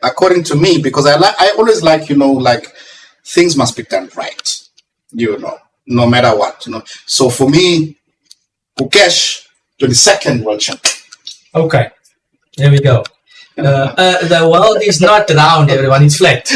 according to me, because I always like, like things must be done right, no matter what, So for me, Gukesh, 22nd world champion. Okay, there we go. The world is not round, everyone. It's flat.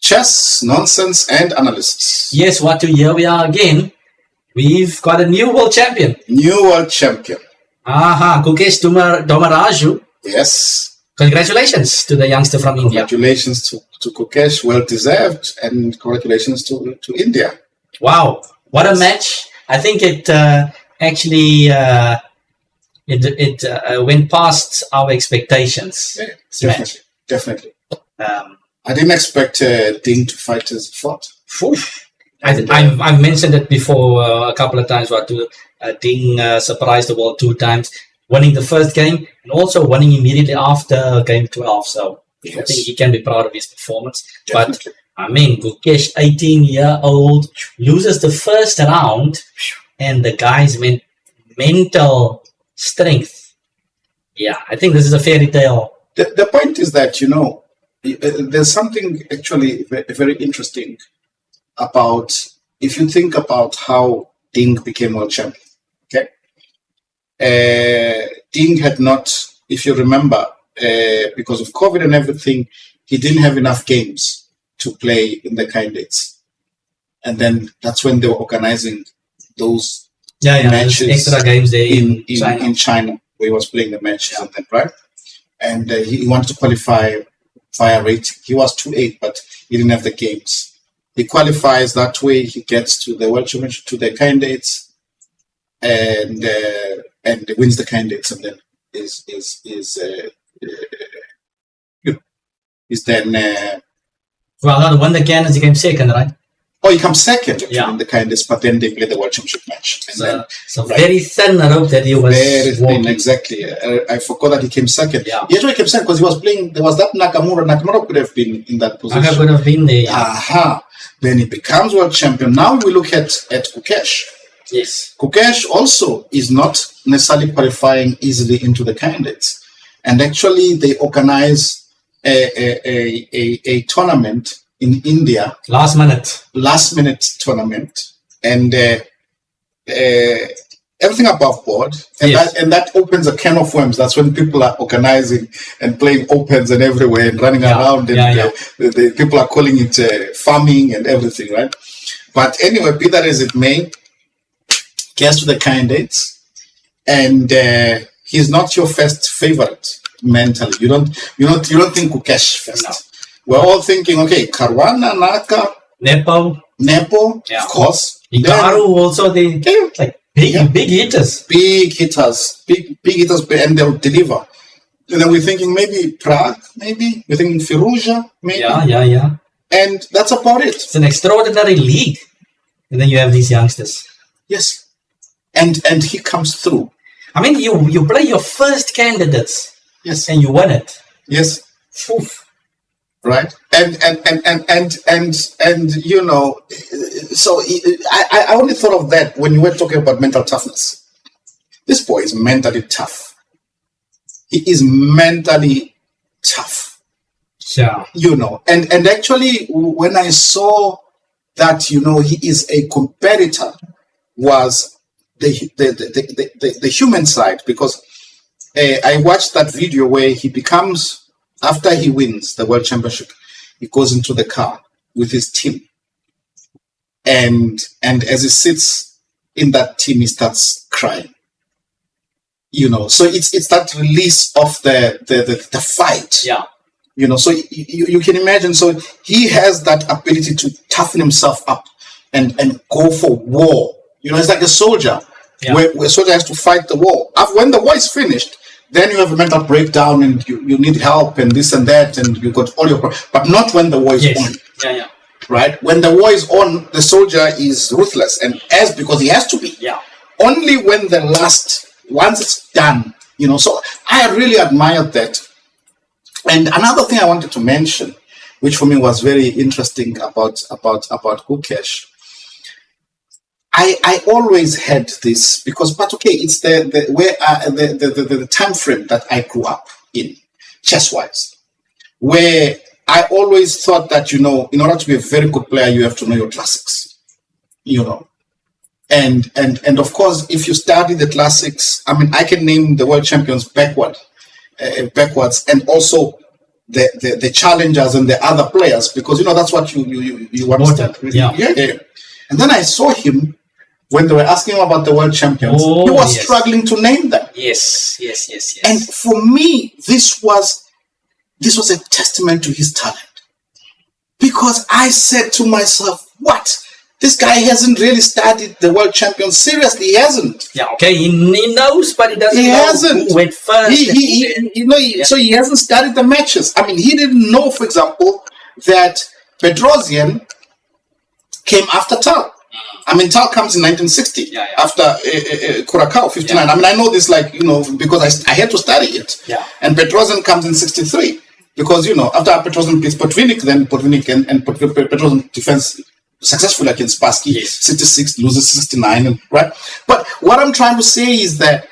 Chess, nonsense, and analysis. Yes, Watu, here we are again. We've got a new world champion. New world champion. Gukesh Domaraju. Yes. Congratulations to the youngster from India. Congratulations to Gukesh, well deserved, and congratulations to India. Wow, what a match! I think it actually went past our expectations. Yeah, definitely. I didn't expect Ding to fight as he fought. I've mentioned it before a couple of times. Ding surprised the world 2 times, winning the first game and also winning immediately after game 12. So yes. I think he can be proud of his performance. Definitely. But Gukesh, 18-year-old, loses the first round, and the guy's mental strength. Yeah, I think this is a fairy tale. The point is that, there's something actually very interesting about, if you think about how Ding became world champion. Okay, Ding had not, if you remember, because of COVID and everything, he didn't have enough games to play in the candidates, and then that's when they were organizing those matches, extra games there in China, where he was playing the matches, and then, right? And he wanted to qualify via rating. He was 2-8, but he didn't have the games. He qualifies that way. He gets to the world championship, to the candidates, and wins the candidates, and then is then. Well, won the candidates, he came second, right? Oh, he comes second in the candidates, but then they play the world championship match. And very thin rope that he was very thin, walking. exactly. I forgot that he came second. Yeah. He actually came second because he was playing. There was that Nakamura. Nakamura could have been in that position. Nakamura could have been there. Then he becomes world champion. Now we look at Gukesh. Yes. Gukesh also is not necessarily qualifying easily into the candidates, and actually they organize a tournament in India. Last minute tournament, and everything above board, and that opens a can of worms. That's when people are organizing and playing opens and everywhere and running around, and the people are calling it farming and everything, right? But anyway, be that as it may, gets to the candidates, and he's not your first favorite mentally. You don't think Gukesh first. No. We're all thinking, okay, Caruana, Naka, Nepo, of course. Hikaru also, they like big hitters. Big hitters, and they'll deliver. And then we're thinking maybe Prague, maybe. We're thinking Firouzja, maybe. Yeah. And that's about it. It's an extraordinary league. And then you have these youngsters. Yes. And he comes through. I mean, you play your first candidates. Yes. And you win it. Yes. Oof. Right, and so I only thought of that when you were talking about mental toughness. This boy is mentally tough. He is mentally tough. Yeah. And actually, when I saw that, he is a competitor, was the human side, because I watched that video where he becomes. After he wins the world championship, he goes into the car with his team. And as he sits in that team, he starts crying. So it's that release of the fight. Yeah. So you can imagine. So he has that ability to toughen himself up and go for war. It's like a soldier, where a soldier has to fight the war. When the war is finished, then you have a mental breakdown and you need help and this and that, and you got all your but not when the war is on. Yeah. Right? When the war is on, the soldier is ruthless, and because he has to be. Yeah. Only when once it's done, so I really admired that. And another thing I wanted to mention which for me was very interesting about Gukesh. I always had this but okay, it's the time frame that I grew up in, chess-wise, where I always thought that, in order to be a very good player, you have to know your classics, and of course, if you study the classics, I mean, I can name the world champions backwards, and also the challengers and the other players, because that's what you understand. Yeah. And then I saw him when they were asking him about the world champions. He was struggling to name them. Yes. And for me, this was a testament to his talent, because I said to myself, "What? This guy hasn't really studied the world champions seriously. He hasn't." Yeah, okay, he knows, but he doesn't know who went first. So he hasn't studied the matches. I mean, he didn't know, for example, that Petrosian came after Tal. I mean, Tal comes in 1960 after Curacao, 59. I mean, I know this because I had to study it. Yeah. And Petrosian comes in 63 because, after Petrosian plays Potvinnik, then Potvinnik and Petrosian defends successfully against Spassky, 66, loses 69, right? But what I'm trying to say is that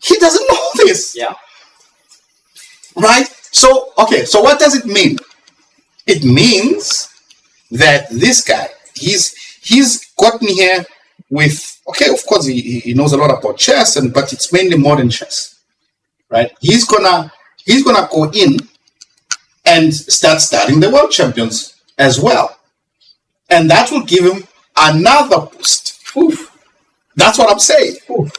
he doesn't know this. Yeah. Right? So what does it mean? It means that this guy, he's gotten here with, of course, he knows a lot about chess, but it's mainly modern chess, right? He's gonna go in and start studying the world champions as well. And that will give him another boost. Oof. That's what I'm saying. Oof.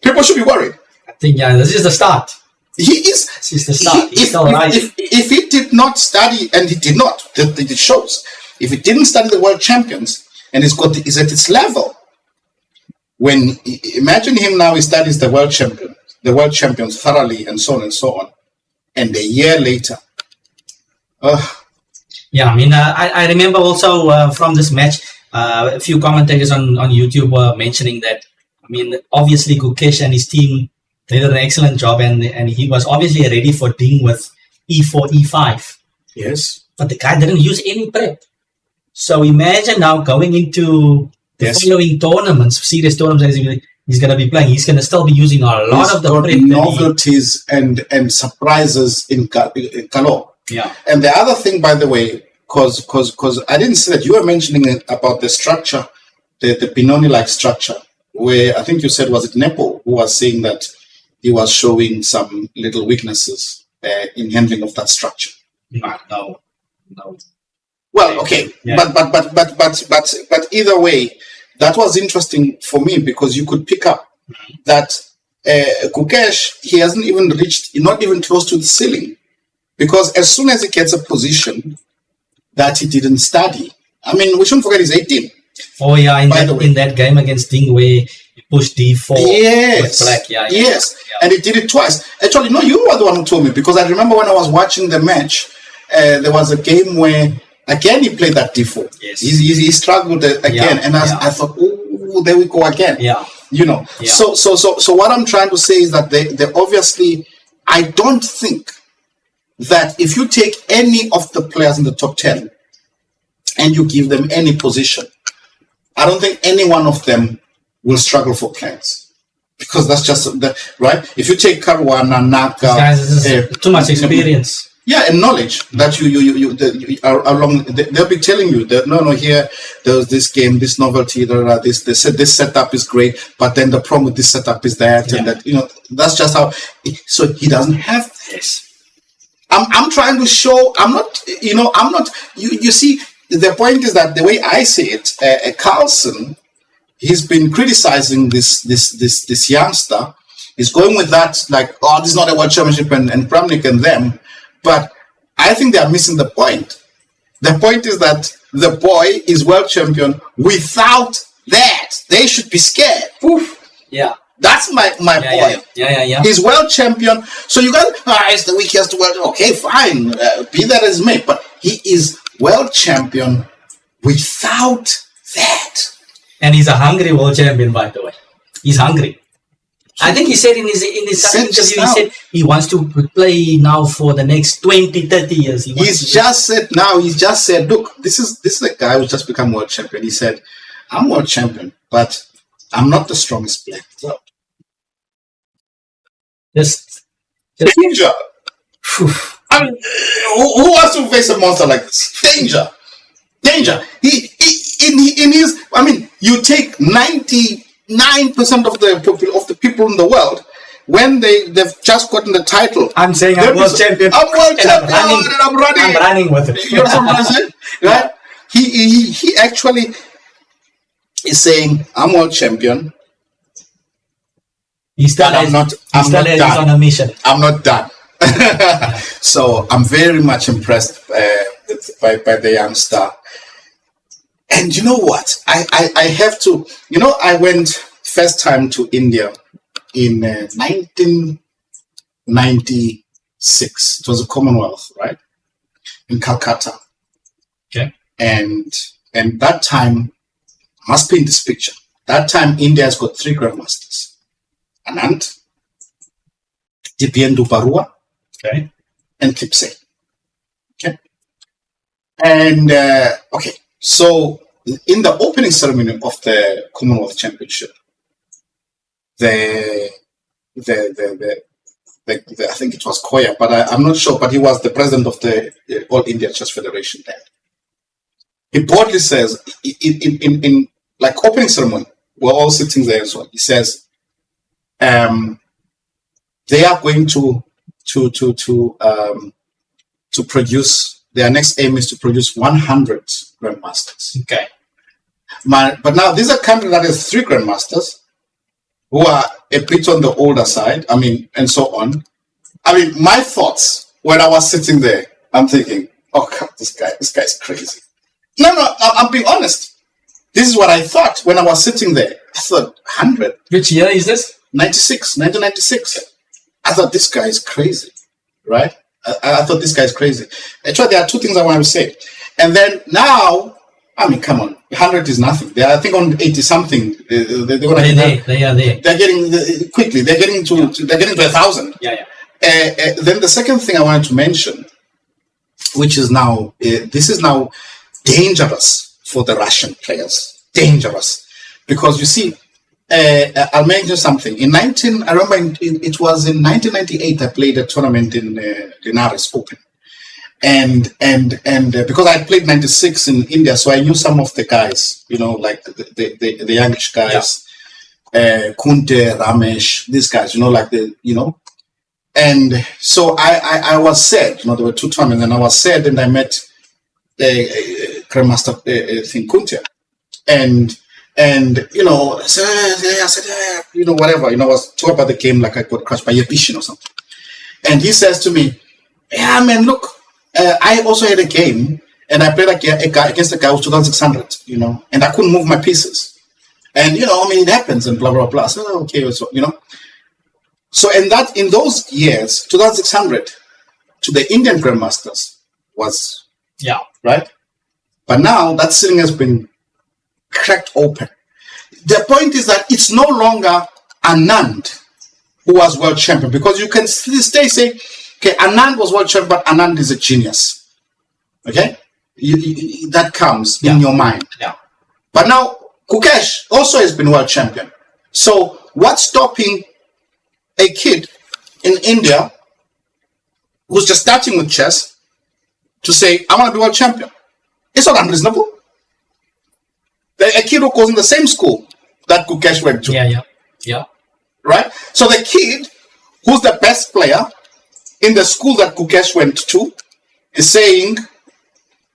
People should be worried. I think, this is the start. This is the start. If he did not study, and he did not, it shows. If he didn't study the world champions, and is at its level, imagine him now, he studies the world champions thoroughly, and so on and so on, and a year later, yeah, I mean, I remember also from this match, a few commentators on YouTube were mentioning that, I mean, obviously Gukesh and his team, they did an excellent job, and he was obviously ready for Ding with E4, E5. Yes. But the guy didn't use any prep. So imagine now going into the following tournaments, serious tournaments he's going to be playing. He's going to still be using a lot of the prep. Novelties and surprises in Kalo. Yeah. And the other thing, by the way, because I didn't say that, you were mentioning about the structure, the Pinoni-like structure, where I think you said, was it Nepo who was saying that he was showing some little weaknesses in handling of that structure? No. Well, okay, yeah. but either way, that was interesting for me, because you could pick up that Gukesh, he hasn't even reached, not even close to the ceiling, because as soon as he gets a position that he didn't study, I mean, we shouldn't forget he's 18. Oh yeah, in that game against Ding where he pushed D4 with black. Yes, and he did it twice. Actually, no, you were the one who told me, because I remember when I was watching the match, there was a game where again he played that D4. Yes. He struggled again, and I thought, oh, there we go again. Yeah. So what I'm trying to say is that they obviously, I don't think that if you take any of the players in the top 10 and you give them any position, I don't think any one of them will struggle for plans, because that's just right. If you take Caruana, Naka, too much experience. Yeah, and knowledge that you are along. They'll be telling you that no, here there's this game, this novelty, this setup is great, but then the problem with this setup is that, and that that's just how. So he doesn't have this. I'm trying to show. I'm not. You see, the point is that the way I see it, Klaasen, he's been criticizing this youngster. He's going with that, like, oh, this is not a world championship, and Kramnik and them. But I think they are missing the point. The point is that the boy is world champion. Without that, they should be scared. Oof. Yeah. That's my point. Yeah. He's world champion. So you got, it's the weakest world. Okay, fine. Be that as may. But he is world champion without that. And he's a hungry world champion, by the way. He's hungry. I think he said in his interview, he said he wants to play now for the next 20, 30 years. He's just said, look, this is a guy who's just become world champion. He said, I'm world champion, but I'm not the strongest player. So, just danger. I mean, who wants to face a monster like this? Danger. You take 99% of the people in the world, when they've just gotten the title. I'm saying I'm world champion. I'm world champion, and I'm running with it. You know what I'm saying? Right? He actually is saying, I'm world champion. He's not on a mission. I'm not done. So I'm very much impressed by the young star. And you know what? I have to, I went first time to India in 1996. It was a Commonwealth, right? In Calcutta. Okay. And that time, I must paint this picture. That time, India has got 3 grandmasters. Anand, Dipyendu Barua, okay, and Kobese. Okay. And, so in the opening ceremony of the Commonwealth Championship, I think it was Koya, but I'm not sure, but he was the president of the All India Chess Federation then. He boldly says, in like opening ceremony, we're all sitting there as well. He says, they are going to produce, their next aim is to produce 100 grandmasters. Okay. But now this is a country that has 3 grandmasters who are a bit on the older side, and so on. My thoughts when I was sitting there, I'm thinking, oh God, this guy's crazy. No, I'm being honest. This is what I thought when I was sitting there. I thought, 100. Which year is this? 1996. I thought this guy is crazy, right? I thought this guy is crazy. Actually, there are 2 things I want to say. And then now, come on, 100 is nothing. They are, I think, on 80 something. They are there. They're getting quickly. They're getting to 1,000. Yeah. Then the second thing I wanted to mention, which is now this is now dangerous for the Russian players. Dangerous, because you see, I'll mention something. I remember it was in 1998. I played a tournament in Linares Open. And because I played 96 in India, so I knew some of the guys, like the youngish guys, Kunte, Ramesh, these guys, and so I was sad, there were 2 tournaments, and I was sad, and I met Grandmaster Kunte, and I said, whatever, I was talking about the game like I got crushed by Yabishin or something, and he says to me, yeah, man, look. I also had a game, and I played against a guy who was 2,600, and I couldn't move my pieces. And, it happens, and blah, blah, blah. So, okay, so, So, in those years, 2,600 to the Indian grandmasters was, right? But now that ceiling has been cracked open. The point is that it's no longer Anand who was world champion, because you can still say, okay, Anand was world champion, but Anand is a genius. Okay? That comes in your mind. Yeah. But now, Gukesh also has been world champion. So, what's stopping a kid in India who's just starting with chess to say, I want to be world champion? It's not unreasonable. A kid who goes in the same school that Gukesh went to. Yeah. Right? So, the kid who's the best player in the school that Gukesh went to is saying,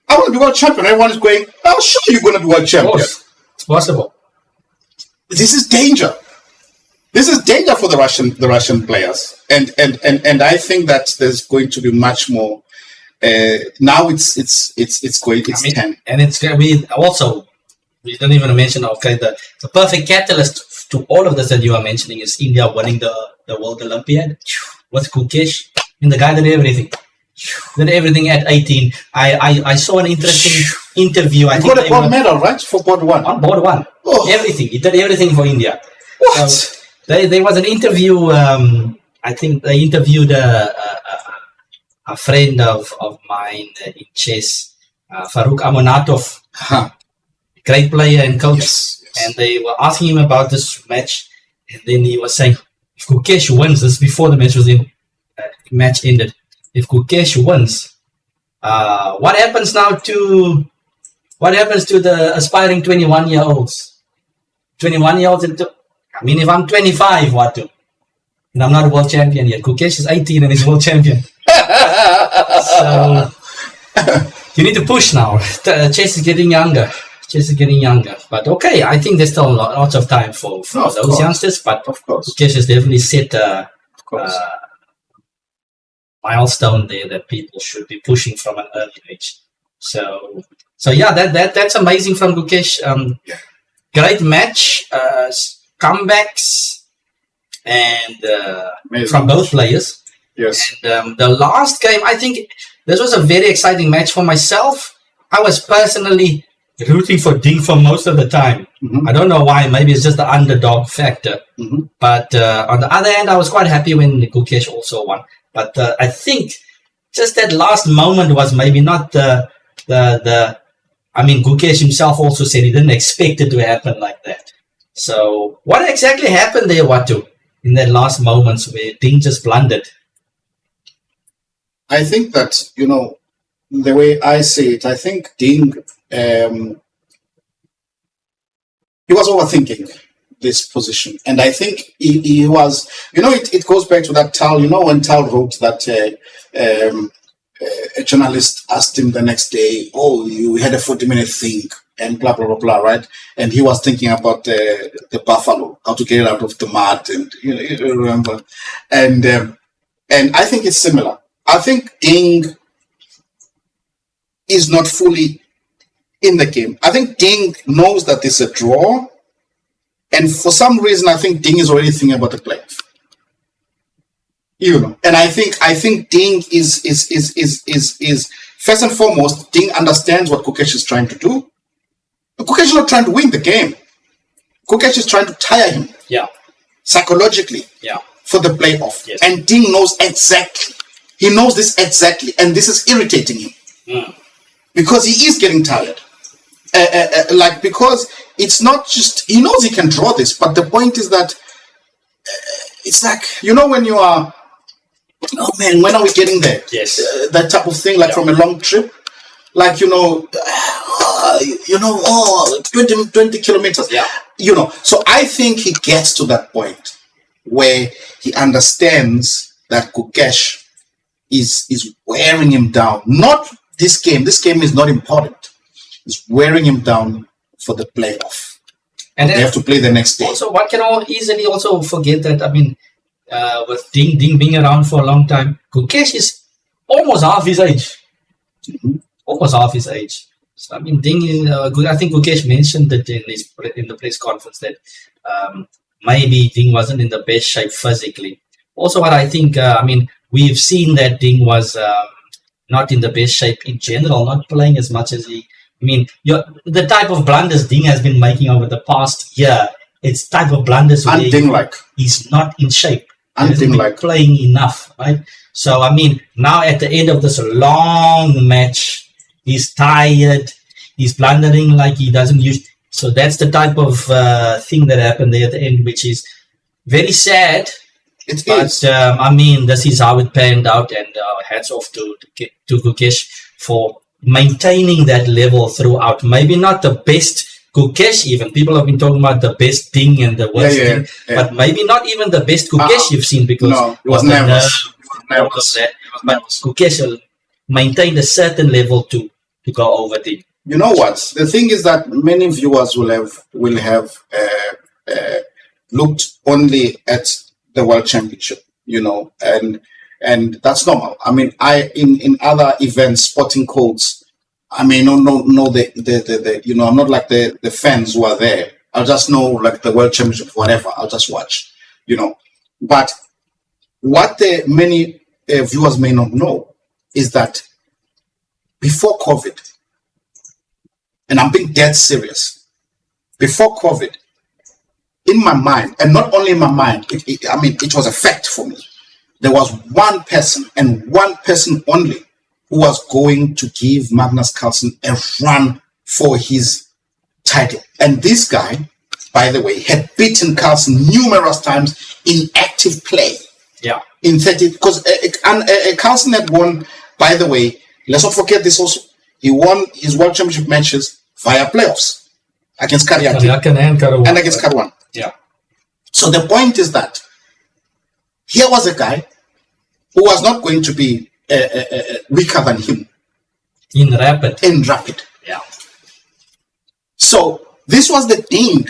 I want to be world champion. Everyone is going, oh, sure you're going to be world champion. Of course. It's possible. This is danger. This is danger for the Russian players. And I think that there's going to be much more. Now it's 10. And it's going to be also, we don't even mention, the perfect catalyst to all of this that you are mentioning is India winning the World Olympiad with Gukesh. And the guy did everything. Did everything at 18. I saw an interesting interview. I think got a gold medal, right? For board 1. On board 1. Oh. Everything. He did everything for India. What? So there was an interview. I think they interviewed a friend of mine in chess, Farouk Amonatov, great player and coach. Yes. And they were asking him about this match, and then he was saying, if Gukesh wins, this before the match ended. If Gukesh wins, what happens to the aspiring 21-year-olds? 21-year-olds I mean, if I'm 25, Watu, and I'm not a world champion yet. Gukesh is 18 and he's world champion. So you need to push now. Chess is getting younger. But okay, I think there's still lots of time for those youngsters. But of course, Gukesh has definitely set milestone there that people should be pushing from an early age. So yeah, that's amazing from Gukesh. Great match, comebacks, and from both players. Yes. And the last game, I think this was a very exciting match for myself. I was personally rooting for Ding for most of the time. Mm-hmm. I don't know why. Maybe it's just the underdog factor. Mm-hmm. But on the other hand, I was quite happy when Gukesh also won. But I think just that last moment was maybe not the. I mean, Gukesh himself also said he didn't expect it to happen like that. So what exactly happened there, Watu, in that last moments where Ding just blundered? I think that, the way I see it, I think Ding, he was overthinking this position. And I think he was, it goes back to that Tal, when Tal wrote that a journalist asked him the next day, you had a 40-minute think and blah, blah, blah, blah, right? And he was thinking about the buffalo, how to get it out of the mud, and you remember. And I think it's similar. I think Ding is not fully in the game. I think Ding knows that it's a draw, and for some reason, I think Ding is already thinking about the playoff. And I think Ding is first and foremost, Ding understands what Gukesh is trying to do. Gukesh is not trying to win the game. Gukesh is trying to tire him. Yeah. Psychologically. Yeah. For the playoff. Yes. And Ding knows exactly. He knows this exactly, and this is irritating him because he is getting tired. Because it's not just he knows he can draw this, but the point is that it's like when you are. Oh man, when are we getting there? Yes. That type of thing, from a long trip, 20 kilometers. Yeah. So I think he gets to that point where he understands that Gukesh is wearing him down. Not this game. This game is not important. It's wearing him down for the playoff. And they have to play the next day. Also, one can easily also forget that, with Ding being around for a long time, Gukesh is almost half his age. Mm-hmm. Almost half his age. So, Ding is good. I think Gukesh mentioned that in the press conference that maybe Ding wasn't in the best shape physically. Also, what I think, we've seen that Ding was not in the best shape in general, not playing as much as he. The type of blunders Ding has been making over the past year, it's type of blunders where he's not in shape. Ding-like. Playing enough, right? So, now at the end of this long match, he's tired, he's blundering like he doesn't use. So that's the type of thing that happened there at the end, which is very sad. It is. This is how it panned out, and hats off to Gukesh for maintaining that level throughout. Maybe not the best Gukesh even. People have been talking about the best Ding and the worst Ding, but maybe not even the best Gukesh you've seen because it was nervous. But Gukesh maintained a certain level to go over Ding. You know what? The thing is that many viewers will have looked only at the World Championship, and that's normal. In other events, sporting codes, I may not know the I'm not like the fans who are there. I'll just know like the World Championship, whatever. I'll just watch, But what the many viewers may not know is that before COVID, and I'm being dead serious, before COVID, in my mind, and not only in my mind, it was a fact for me. There was one person and one person only who was going to give Magnus Carlsen a run for his title. And this guy, by the way, had beaten Carlsen numerous times in active play. Yeah. In 30, because Carlsen had won, by the way, let's not forget this also, he won his World Championship matches via playoffs against Karyakin and against Karwan. Yeah. So the point is that here was a guy who was not going to be weaker than him. In rapid. Yeah. So this was the thing.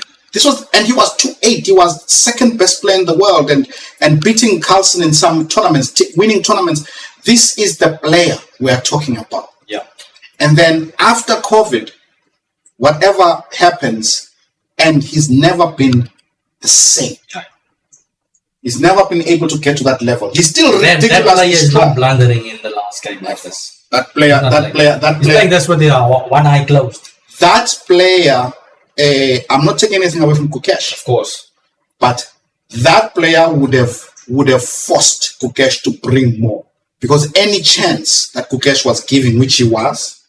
And he was 2'8". He was second best player in the world and beating Carlsen in some tournaments, winning tournaments. This is the player we are talking about. Yeah. And then after COVID, whatever happens, and he's never been the same. Yeah. He's never been able to get to that level. He's still ridiculously that player is strong. not blundering in the last game like this. That player. It's like that's what they are. One eye closed. That player. I'm not taking anything away from Gukesh, Of course. but that player would have forced Gukesh to bring more, because any chance that Gukesh was giving, which he was,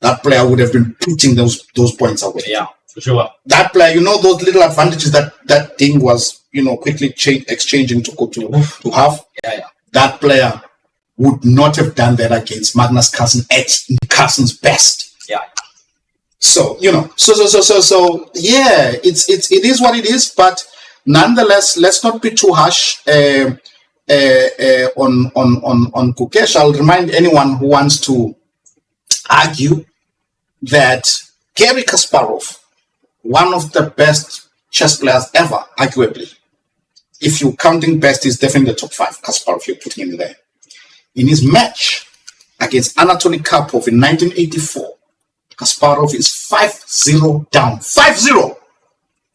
that player would have been putting those points away. Yeah, for sure. That player, those little advantages that thing was, quickly exchanging to have. Yeah. That player would not have done that against Magnus Carlsen at Carlsen's best. Yeah. So it is what it is, but nonetheless, let's not be too harsh on Gukesh. I'll remind anyone who wants to argue that Garry Kasparov, one of the best chess players ever, arguably, if you're counting best, is definitely the top 5. Kasparov, you're putting him there. In his match against Anatoly Karpov in 1984, Kasparov is 5-0 down. 5-0.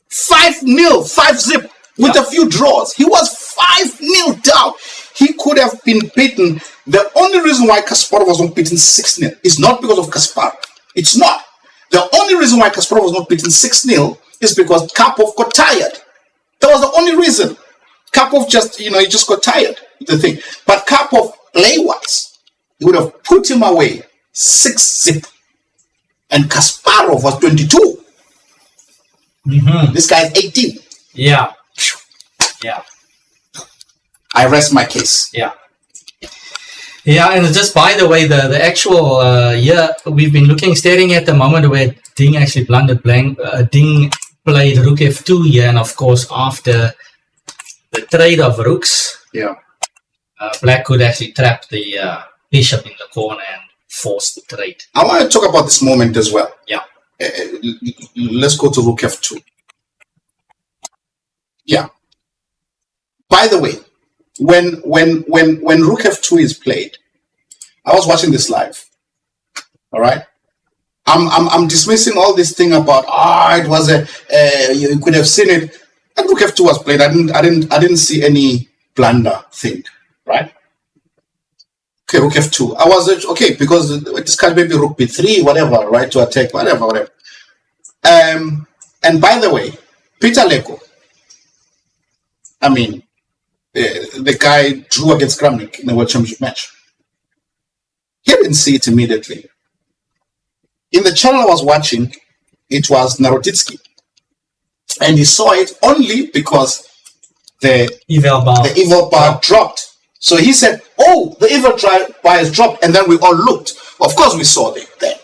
5-0. 5-zip. With a few draws. He was 5-0 down. He could have been beaten. The only reason why Kasparov was not beaten 6-0 is not because of Kasparov. It's not. The only reason why Kasparov was not beaten 6-0 is because Karpov got tired. That was the only reason. Karpov just, he just got tired. The thing. But Karpov, play-wise, he would have put him away 6-zip. And Kasparov was 22. Mm-hmm. This guy is 18. Yeah. I rest my case. Yeah, and just by the way, the actual we've been staring at the moment where Ding actually blundered blank. Ding played Rook F2 here, and of course after the trade of rooks, Black could actually trap the bishop in the corner and force the trade. I want to talk about this moment as well. Yeah. Let's go to Rook F2. Yeah. By the way, when Rook F2 is played, I was watching this live. All right. I'm dismissing all this thing about it was you could have seen it. And Rook F2 was played. I didn't see any blunder thing. Right. Okay, Rook F2. I was okay because this guy maybe Rook B3, whatever, right to attack, whatever. And by the way, Peter Leko, the guy drew against Kramnik in the World Championship match. He didn't see it immediately. In the channel I was watching, it was Naroditsky. And he saw it only because the evil bar dropped. So he said, the evil bar has dropped. And then we all looked. Of course we saw it then.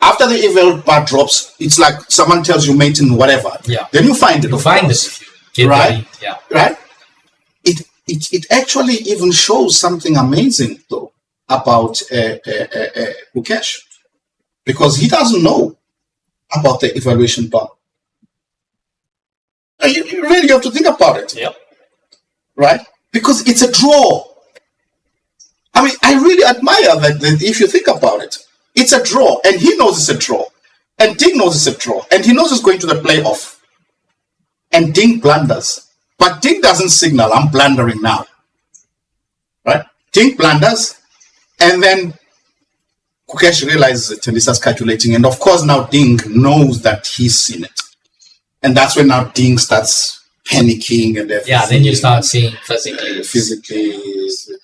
After the evil bar drops, it's like someone tells you mate in whatever. Yeah. Then you find it. You find it. Right? Yeah. Right? It actually even shows something amazing though about Gukesh, because he doesn't know about the evaluation bar. You really have to think about it. Yep. Right? Because it's a draw. I really admire that if you think about it. It's a draw, and he knows it's a draw. And Ding knows it's a draw. And he knows it's going to the playoff. And Ding blunders. But Ding doesn't signal, I'm blundering now. Right? Ding blunders, and then Gukesh realizes it and he starts calculating. And of course now Ding knows that he's seen it. And that's when now Ding starts panicking and everything. Yeah, then you start seeing physically,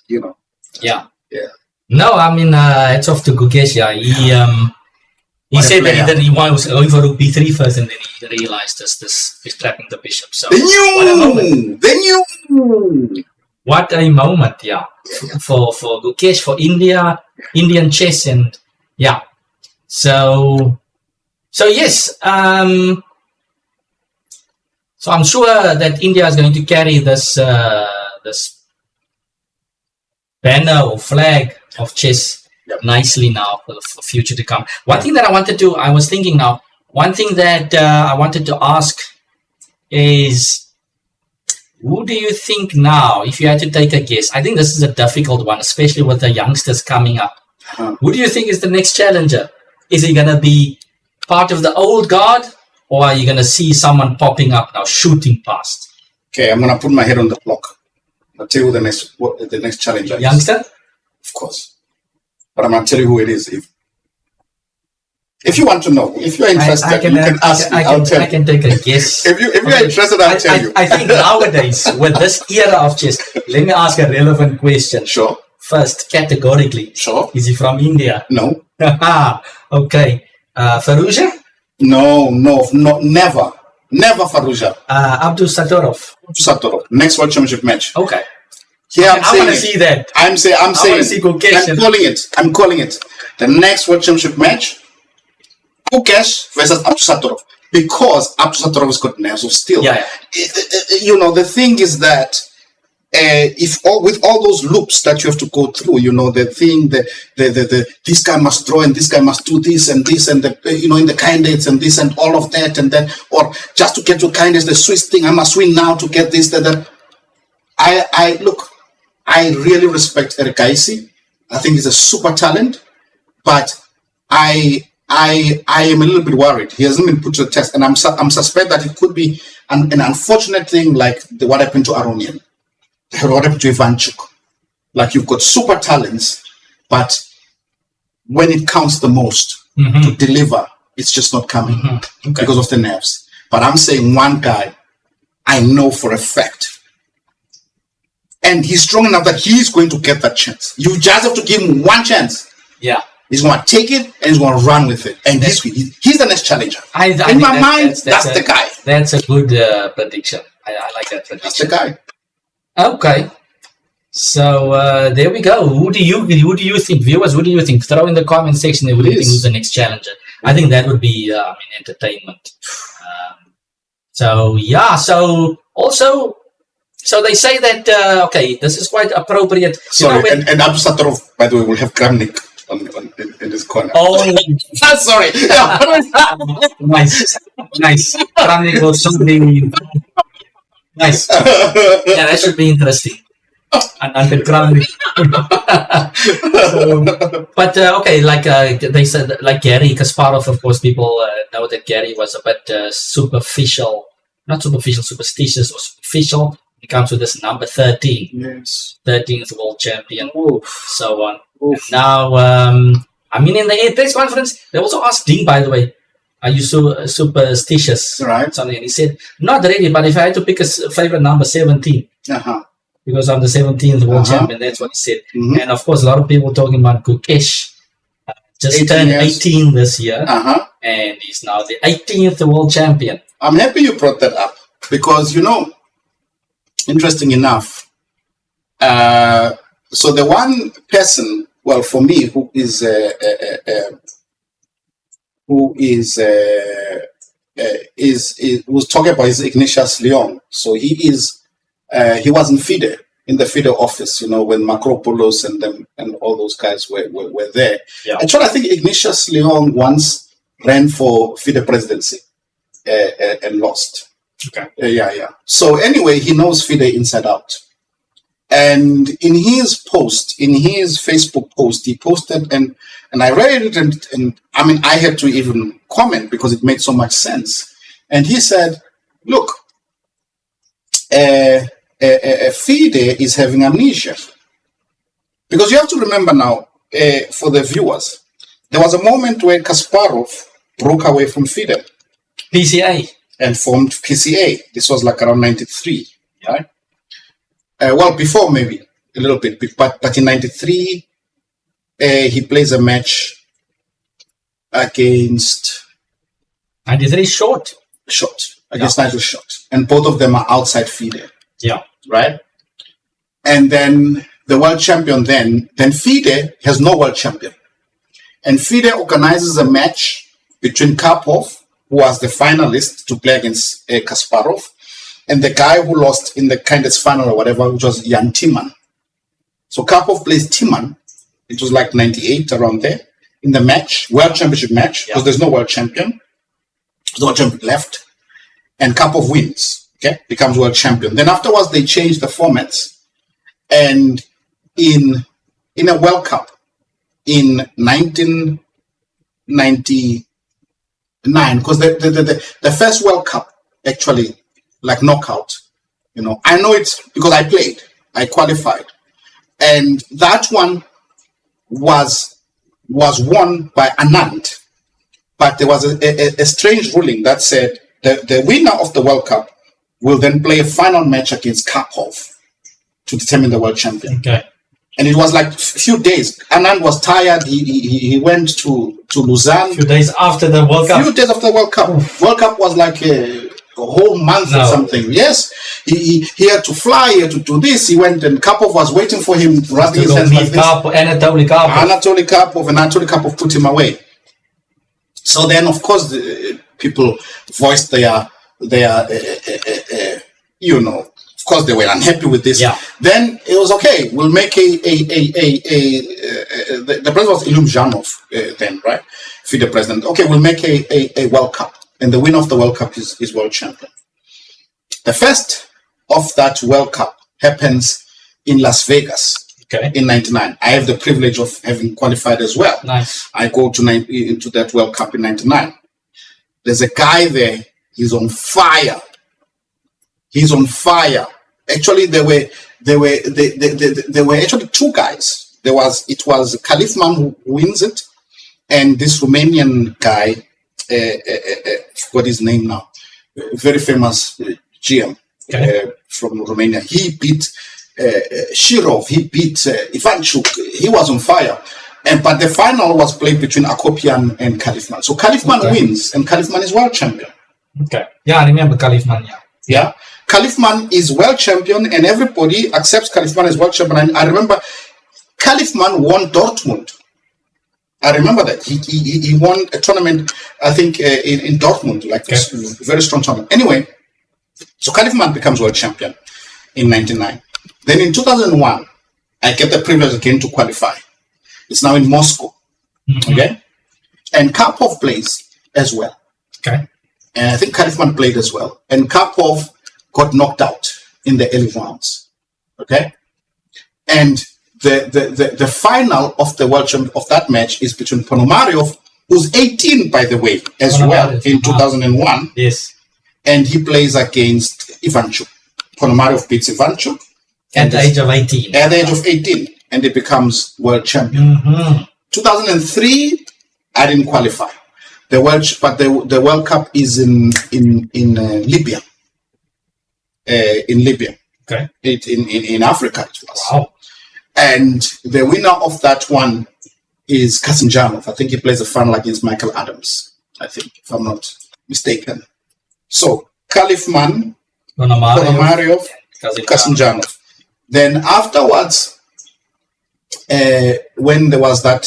you know. Yeah. Yeah. No, I mean, it's off to Gukesh. Yeah, he said that he was going for rook b3 first, and then he realized he's trapping the bishop. So They knew. What a moment, yeah. For Gukesh, for Indian chess, and yeah. So yes. So I'm sure that India is going to carry this banner or flag of chess nicely now for future to come. One thing that I was thinking now, one thing that I wanted to ask is, who do you think now, if you had to take a guess, I think this is a difficult one, especially with the youngsters coming up. Who do you think is the next challenger? Is he going to be part of the old guard, or are you going to see someone popping up now, shooting past? Okay, I'm going to put my head on the block. I'll tell you the next challenger is. Youngster? Of course. But I'm going to tell you who it is. If you want to know, if you're interested, you can ask me. I'll tell you. I can take a guess. If you're interested, I'll tell you. I think nowadays, with this era of chess, let me ask a relevant question. Sure. First, categorically. Sure. Is he from India? No. Okay. Fallujah? No, never. Never Fallujah. Abdusattorov. Next World Championship match. Okay. Here I want to see that. I'm saying. I want to see Gukesh. I'm calling it. The next World Championship match, Gukesh versus Abdusattorov. Because Abdusattorov has got nerves of steel. Yeah. You know, the thing is that with all those loops that you have to go through, you know, the thing, this guy must draw and this guy must do this and this and in the candidates and this and all of that and then, or just to get to candidates, the Swiss thing, I must win now to get this, that. I really respect Eric Gaisi. I think he's a super talent, but I am a little bit worried. He hasn't been put to the test, and I'm suspect that it could be an unfortunate thing like what happened to Aronian. What happened to Ivanchuk? Like, you've got super talents, but when it counts the most to deliver, it's just not coming because of the nerves. But I'm saying one guy I know for a fact, and he's strong enough that he's going to get that chance. You just have to give him one chance. Yeah. He's going to take it and he's going to run with it. And he's the next challenger. In my mind, that's the guy. That's a good prediction. I like that prediction. That's the guy. Okay. So there we go. Who do you think, viewers? Who do you think? Throw in the comment section. Who do you think is the next challenger? I think that would be entertainment. So they say that okay, this is quite appropriate. Sorry, and Abdusattorov, by the way, will have Kramnik in this corner. Oh, sorry. nice. Kramnik will soon be nice. Yeah, that should be interesting. And under Kramnik. But okay, like they said, like Gary Kasparov, of course, people know that Gary was a bit superficial, not superficial, superstitious or superficial. He comes with this number 13. Yes. 13th world champion. Oof. So on. Oof. Now, in the press conference, they also asked Ding, by the way, are you so superstitious? Right. Something. And he said, not really, but if I had to pick a favorite number, 17. Because I'm the 17th world champion, that's what he said. And of course, a lot of people talking about Gukesh. Just turned 18 this year. And he's now the 18th world champion. I'm happy you brought that up because, interesting enough, so the one person, well, for me, who was talking about is Ignatius Leon. So he was in FIDE, in the FIDE office, when Macropoulos and all those guys were there. Yeah. Actually, I think Ignatius Leon once ran for FIDE presidency and lost. Okay. Yeah. So anyway, he knows FIDE inside out. And in his Facebook post, he posted, and I read it, and I had to even comment because it made so much sense. And he said, look, FIDE is having amnesia. Because you have to remember now, for the viewers, there was a moment where Kasparov broke away from FIDE. PCA. and formed PCA. This was like around 93, right? Well, before maybe a little bit, but in 93, he plays a match against 93 short. Against Nigel Short, and both of them are outside FIDE. Yeah. Right? And then the world champion then FIDE has no world champion. And FIDE organizes a match between Karpov, who was the finalist to play against Kasparov, and the guy who lost in the kindest final or whatever, which was Jan Timman. So Karpov plays Timman. It was like 98 around there in the match, world championship match, because there's no world champion. There's no world champion left. And Karpov wins, okay, becomes world champion. Then afterwards, they changed the formats. And in a World Cup in 1999, because the first World Cup, actually, like knockout, you know, I know it because I played, I qualified. And that one was won by Anand. But there was a strange ruling that said, the winner of the World Cup will then play a final match against Karpov to determine the world champion. Okay. And it was like a few days. Anand was tired. He went to Lausanne. A few days after the World Cup. A few days after the World Cup. World Cup was like a whole month or something. Yes. He had to fly. He had to do this. He went and Karpov was waiting for him, rubbing his hands like this. Anatoly Karpov. And Anatoly Karpov put him away. So then, of course, people voiced their you know, of course they were unhappy with this. Yeah. Then it was okay. We'll make the president was Ilum Zhanov then, right? FIDE president. Okay, we'll make a World Cup, and the winner of the World Cup is world champion. The first of that World Cup happens in Las Vegas. Okay. In 99. I have the privilege of having qualified as well. Nice. I go into that World Cup in 99. There's a guy there. He's on fire. He's on fire. Actually, there were actually two guys. It was Khalifman who wins it, and this Romanian guy, forgot his name now, very famous GM from Romania. He beat Shirov. He beat Ivanchuk. He was on fire. But the final was played between Akopian and Khalifman. So Khalifman wins, and Khalifman is world champion. Okay. Yeah, I remember Khalifman. Yeah. Khalifman is world champion, and everybody accepts Khalifman as world champion. And I remember Khalifman won Dortmund. I remember that. He won a tournament, I think, in Dortmund, like a very strong tournament. Anyway, so Khalifman becomes world champion in 99. Then in 2001, I get the privilege again to qualify. It's now in Moscow. Mm-hmm. Okay? And Karpov plays as well. Okay. And I think Khalifman played as well. And Karpov got knocked out in the early rounds. Okay? And the final of the world champion of that match is between Ponomarev, who's 18, by the way, as well, in 2001. Yes. And he plays against Ivanchuk. Ponomarev beats Ivanchuk. At the age of 18. At the age of 18. And he becomes world champion. Mm-hmm. 2003, I didn't qualify. The World Cup is in Libya. In Libya. Okay. In Africa it was. Wow. And the winner of that one is Kasimdzhanov. I think he plays the final against Michael Adams, I think, if I'm not mistaken. So, Khalifman, Ponomarev, Kasimdzhanov. Then afterwards, when there was that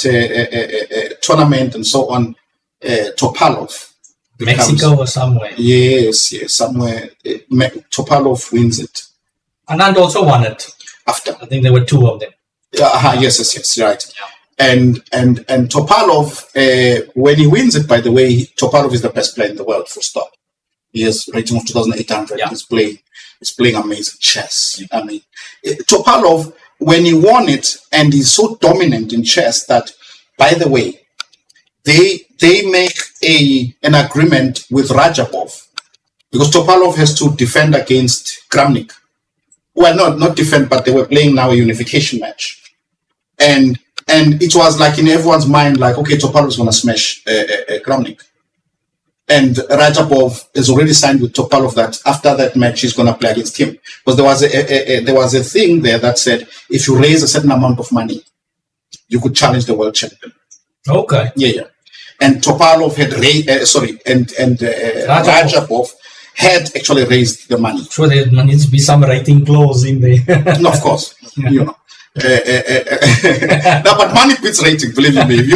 tournament and so on, Topalov. Mexico or somewhere. Yes, somewhere. Topalov wins it. Anand also won it. After. I think there were two of them. Yes, right. Yeah. And Topalov, when he wins it, by the way, Topalov is the best player in the world, full stop. He has rating of 2,800. Yeah. He's playing amazing chess. Yeah. I mean, Topalov, when he won it, and he's so dominant in chess that, by the way, they make an agreement with Rajapov, because Topalov has to defend against Kramnik. Well, not defend, but they were playing now a unification match. And it was like in everyone's mind, like, okay, Topalov's going to smash Kramnik. And Rajapov has already signed with Topalov that after that match he's going to play against him, because there was a thing there that said if you raise a certain amount of money, you could challenge the world champion. Okay. Yeah. And Topalov had Rajapov had actually raised the money. Sure, there needs to be some rating clause in there. No, of course, you know. No, but money beats rating. Believe me, if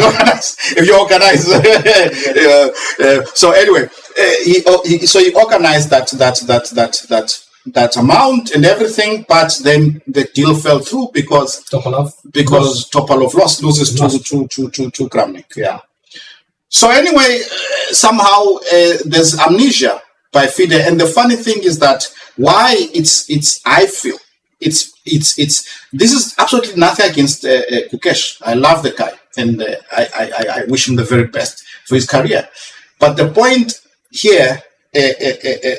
you organize. So anyway, he organized that amount and everything, but then the deal fell through because Topalov loses to Kramnik. Yeah. So anyway, somehow there's amnesia by FIDE, and the funny thing is that why I feel this is absolutely nothing against Gukesh. I love the guy, and I wish him the very best for his career. But the point here,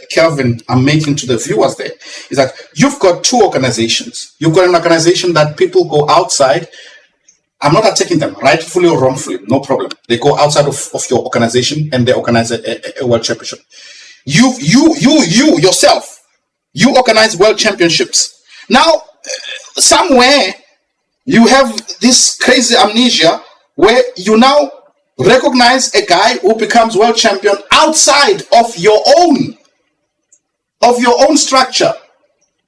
Kelvin, I'm making to the viewers there, is that you've got two organizations. You've got an organization that people go outside. I'm not attacking them, rightfully or wrongfully, no problem. They go outside of your organization and they organize a world championship. You yourself, you organize world championships. Now, somewhere you have this crazy amnesia where you now recognize a guy who becomes world champion outside of your own structure.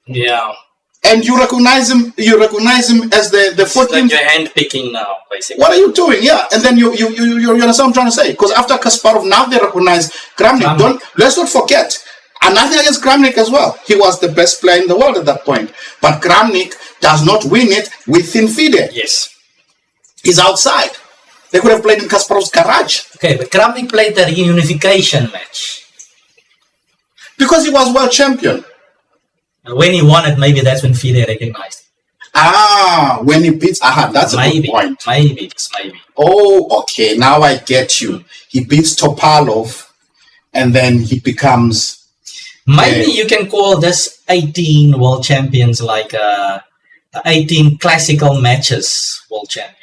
Yeah. And you recognize him as the 14th. Like you're handpicking now, basically. What are you doing? Yeah. And then you understand what I'm trying to say? Because after Kasparov, now they recognize Kramnik. Let's not forget. And nothing against Kramnik as well. He was the best player in the world at that point. But Kramnik does not win it within FIDE. Yes. He's outside. They could have played in Kasparov's garage. Okay, but Kramnik played the reunification match. Because he was world champion. And when he won it, maybe that's when FIDE recognized him. When he beats... that's a good point. Maybe. Oh, okay. Now I get you. He beats Topalov, and then he becomes... Maybe you can call this 18 world champions like 18 classical matches world champion.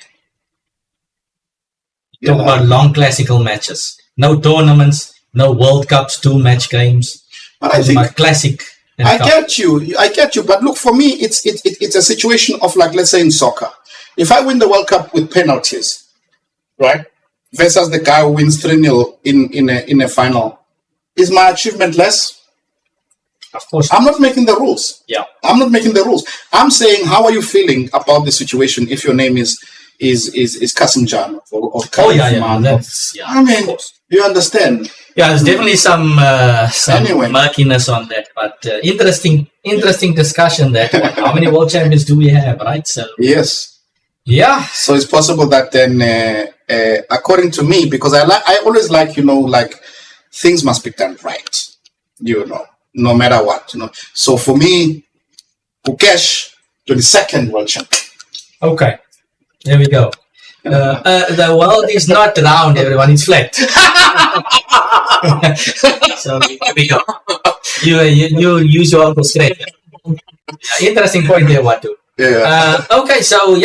Talk about long classical matches. No tournaments, no World Cups, 2 match games. But I think classic. I get you. But look, for me, it's a situation of, like, let's say in soccer. If I win the World Cup with penalties, right, versus the guy who wins 3-0 in a final, is my achievement less? Of course. I'm not making the rules. Yeah. I'm not making the rules. I'm saying, how are you feeling about the situation if your name is Kasimjan or That's, yeah. I mean, you understand? Yeah, there's definitely some murkiness on that, but interesting discussion there. How many world champions do we have, right? So yes, yeah. So it's possible that then, according to me, because I always like things must be done right, no matter what, So for me, Gukesh, 22nd world champion. Okay, there we go. The world is not round, everyone. It's flat. So here we go. You use your uncle straight. Interesting point there, Watu. Yeah. Okay, so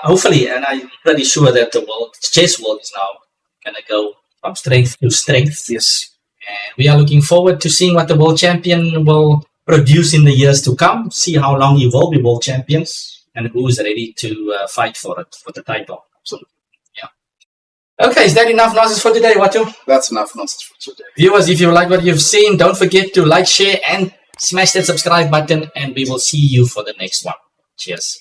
hopefully, and I'm pretty sure that the chess world is now gonna go from strength to strength. Yes. And we are looking forward to seeing what the world champion will produce in the years to come. See how long he will be world champions and who is ready to fight for the title. Absolutely. Yeah. Okay, is that enough nonsense for today, Watu? That's enough nonsense for today. Viewers, if you like what you've seen, don't forget to like, share, and smash that subscribe button, and we will see you for the next one. Cheers.